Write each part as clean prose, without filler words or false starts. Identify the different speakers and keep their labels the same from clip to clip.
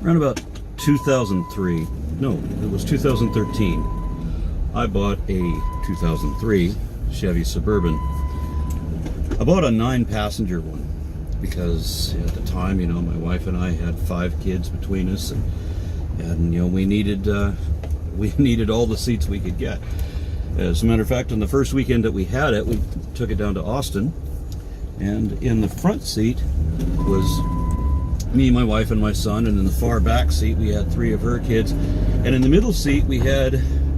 Speaker 1: around about 2003, no, it was 2013, I bought a 2003 Chevy Suburban. I bought a 9-passenger one because at the time, you know, my wife and I had 5 kids between us, and you know, we needed all the seats we could get. As a matter of fact, on the first weekend that we had it, we took it down to Austin, and in the front seat was me, my wife, and my son, and in the far back seat we had 3 of her kids, and in the middle seat we had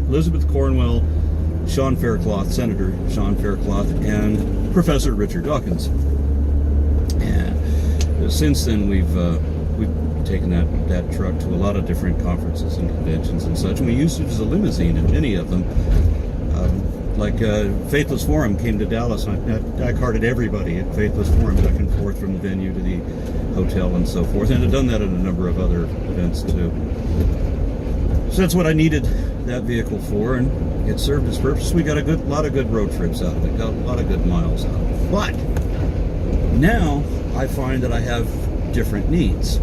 Speaker 1: Elizabeth Cornwell, Sean Faircloth, Senator Sean Faircloth, and Professor Richard Dawkins. And since then we've taken that truck to a lot of different conferences and conventions and such, and we used it as a limousine in many of them. Like Faithless Forum came to Dallas, and I carted everybody at Faithless Forum back and forth from the venue to the hotel and so forth, and I've done that at a number of other events too. So that's what I needed that vehicle for, and it served its purpose. We got a lot of good road trips out of it, got a lot of good miles out of it. But now I find that I have different needs.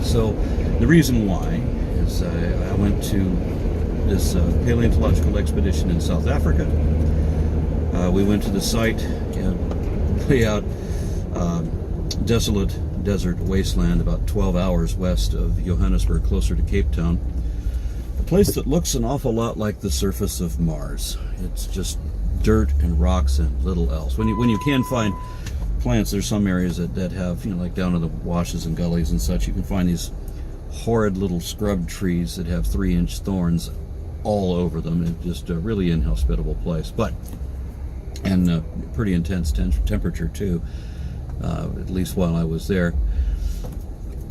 Speaker 1: So the reason why is I went to this paleontological expedition in South Africa. We went to the site and lay out desolate desert wasteland about 12 hours west of Johannesburg, closer to Cape Town. A place that looks an awful lot like the surface of Mars. It's just dirt and rocks and little else. When you can find plants, there's some areas that have, you know, like down in the washes and gullies and such, you can find these horrid little scrub trees that have 3-inch thorns all over them. It's just a really inhospitable place, and pretty intense temperature too, at least while I was there.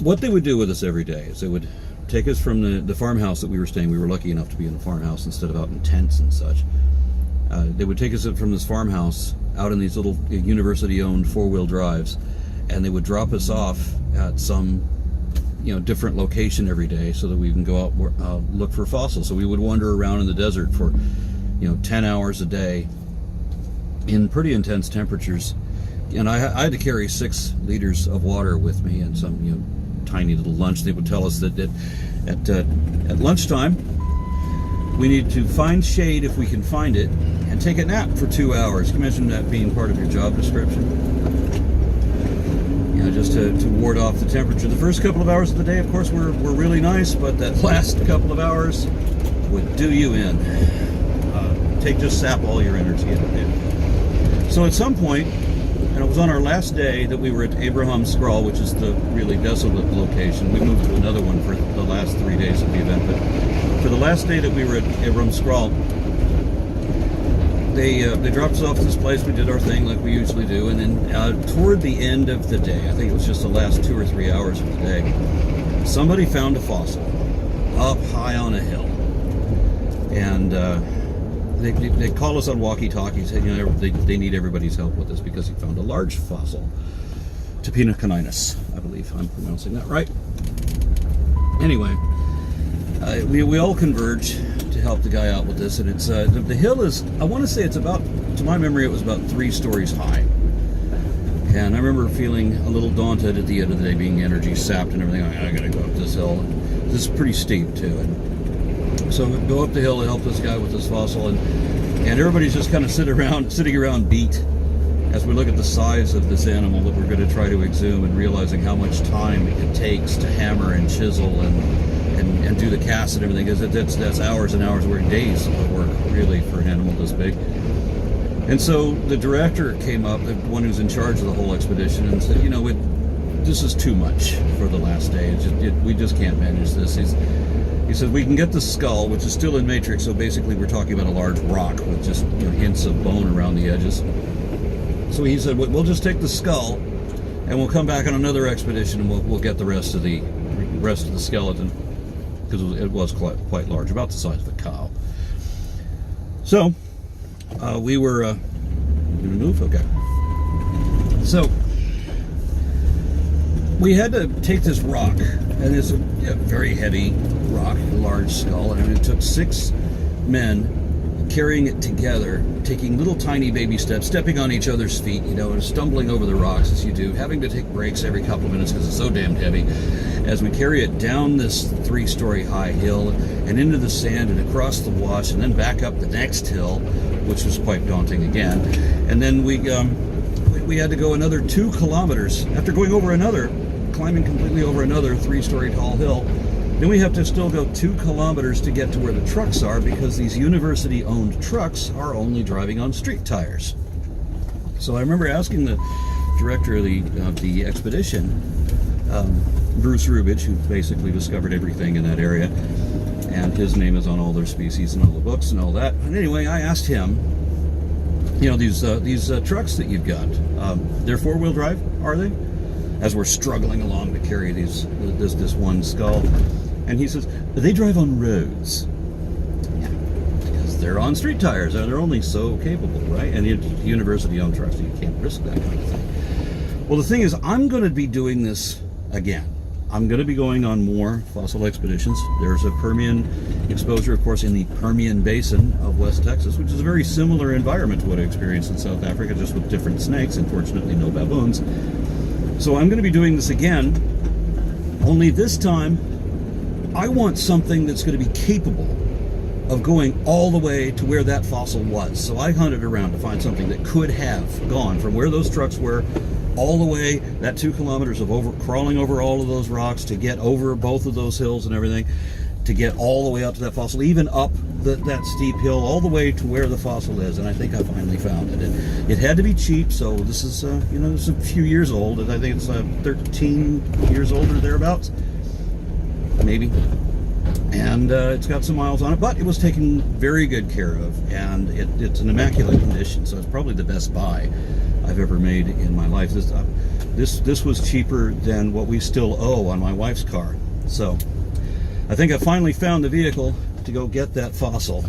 Speaker 1: What they would do with us every day is they would take us from the farmhouse that we were staying. We were lucky enough to be in a farmhouse instead of out in tents and such. They would take us from this farmhouse out in these little university-owned 4-wheel drives, and they would drop us off at some, you know, different location every day so that we can go out look for fossils. So we would wander around in the desert for, you know, 10 hours a day in pretty intense temperatures, and I had to carry 6 liters of water with me and some, you know, tiny little lunch. They would tell us that at lunchtime we need to find shade if we can find it and take a nap for 2 hours. Can you imagine that being part of your job description? You know, just to ward off the temperature. The first couple of hours of the day, of course, were really nice, but that last couple of hours would do you in. Just sap all your energy out of it. So at some point, and it was on our last day that we were at Abraham Skral, which is the really desolate location. We moved to another one for the last 3 days of the event, but for the last day that we were at Abraham Skral, they dropped us off at this place. We did our thing like we usually do, and then toward the end of the day, I think it was just the last 2 or 3 hours of the day, somebody found a fossil up high on a hill, and they called us on walkie-talkies, said, you know, they need everybody's help with this because he found a large fossil, Tapina caninus, I believe I'm pronouncing that right. Anyway, we all converge to help the guy out with this, and it's the hill is, I want to say it's about, to my memory, it was about 3 stories high, and I remember feeling a little daunted at the end of the day, being energy sapped and everything. I gotta go up this hill, and this is pretty steep too, and so we go up the hill to help this guy with this fossil, and everybody's just kind of sitting around beat as we look at the size of this animal that we're going to try to exhume, and realizing how much time it takes to hammer and chisel and do the cast and everything. That's hours and hours, or days of work really for an animal this big. And so the director came up, the one who's in charge of the whole expedition, and said, you know, this is too much for the last day. We just can't manage this. He said, we can get the skull, which is still in matrix, so basically we're talking about a large rock with just, you know, hints of bone around the edges. So he said, we'll just take the skull, and we'll come back on another expedition, and we'll get the rest of the skeleton, because it was quite large, about the size of a cow. So we were going to move. Okay. So we had to take this rock, and it's a very heavy rock, a large skull, and it took 6 men carrying it together, taking little tiny baby steps, stepping on each other's feet, you know, and stumbling over the rocks as you do, having to take breaks every couple of minutes because it's so damned heavy, as we carry it down this 3-story high hill and into the sand and across the wash and then back up the next hill, which was quite daunting again. And then we had to go another 2 kilometers after climbing completely over another 3-story tall hill. Then we have to still go 2 kilometers to get to where the trucks are, because these university-owned trucks are only driving on street tires. So I remember asking the director of the expedition, Bruce Rubich, who basically discovered everything in that area, and his name is on all their species and all the books and all that. And anyway, I asked him, these trucks that you've got, they're 4-wheel drive, are they? As we're struggling along to carry this one skull. And he says, they drive on roads. Yeah, because they're on street tires, and they're only so capable, right? And it's university-owned trucks, so you can't risk that kind of thing. Well, the thing is, I'm going to be doing this again. I'm going to be going on more fossil expeditions. There's a Permian exposure, of course, in the Permian Basin of West Texas, which is a very similar environment to what I experienced in South Africa, just with different snakes, and fortunately no baboons. So I'm going to be doing this again, only this time I want something that's going to be capable of going all the way to where that fossil was. So I hunted around to find something that could have gone from where those trucks were all the way, that 2 kilometers of crawling over all of those rocks to get over both of those hills and everything, to get all the way up to that fossil, even up that steep hill, all the way to where the fossil is. And I think I finally found it. And it had to be cheap, so this is, it's a few years old. I think it's 13 years old or thereabouts, maybe. And it's got some miles on it, but it was taken very good care of, and it's an immaculate condition, so it's probably the best buy I've ever made in my life. This was cheaper than what we still owe on my wife's car. So I think I finally found the vehicle to go get that fossil.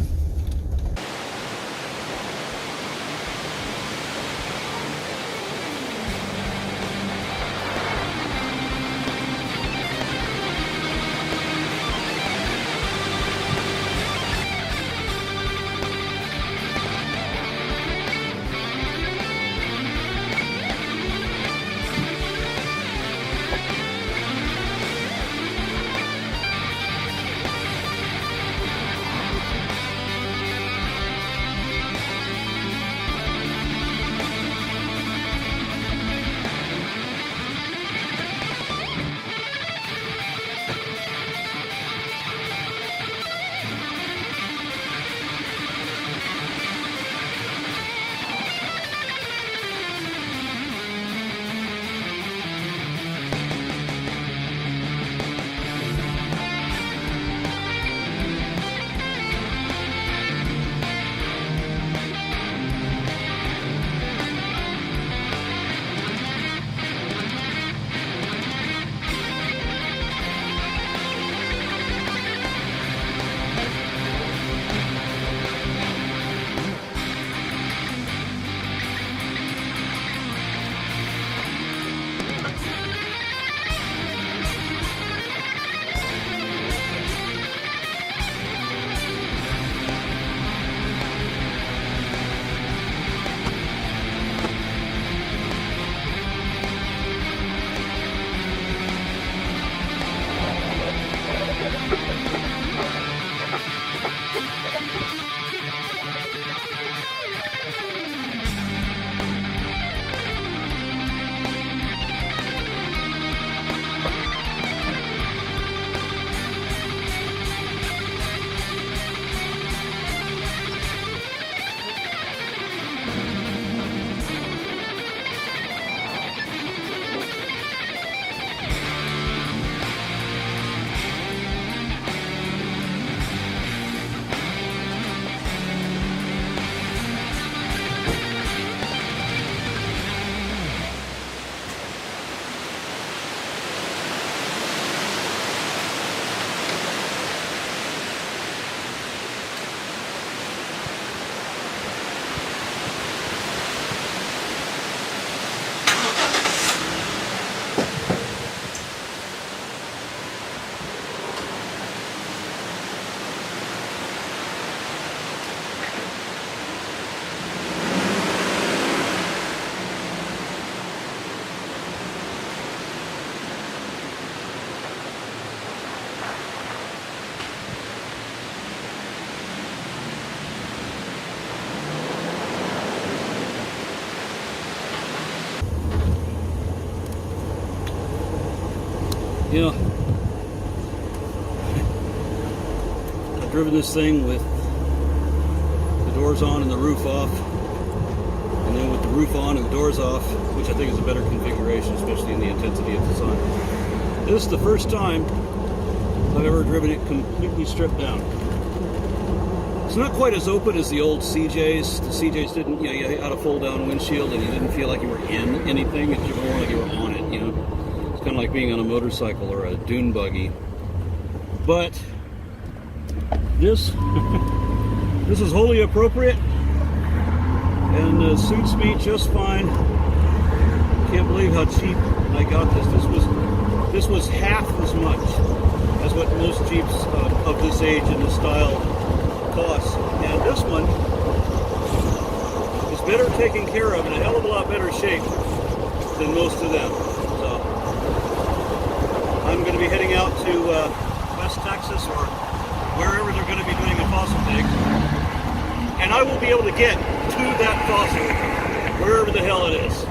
Speaker 1: You know, I've driven this thing with the doors on and the roof off, and then with the roof on and the doors off, which I think is a better configuration, especially in the intensity of the sun. This is the first time I've ever driven it completely stripped down. It's not quite as open as the old CJs. The CJs didn't, you had a fold-down windshield and you didn't feel like you were in anything. You were more like you were on it, It's kind of like being on a motorcycle or a dune buggy. But this, this is wholly appropriate and suits me just fine. Can't believe how cheap I got this. This was half as much as what most Jeeps of this age and this style cost. And this one is better taken care of, in a hell of a lot better shape than most of them. So I'm going to be heading out to West Texas or wherever they're going to be doing a fossil dig, and I will be able to get to that fossil wherever the hell it is.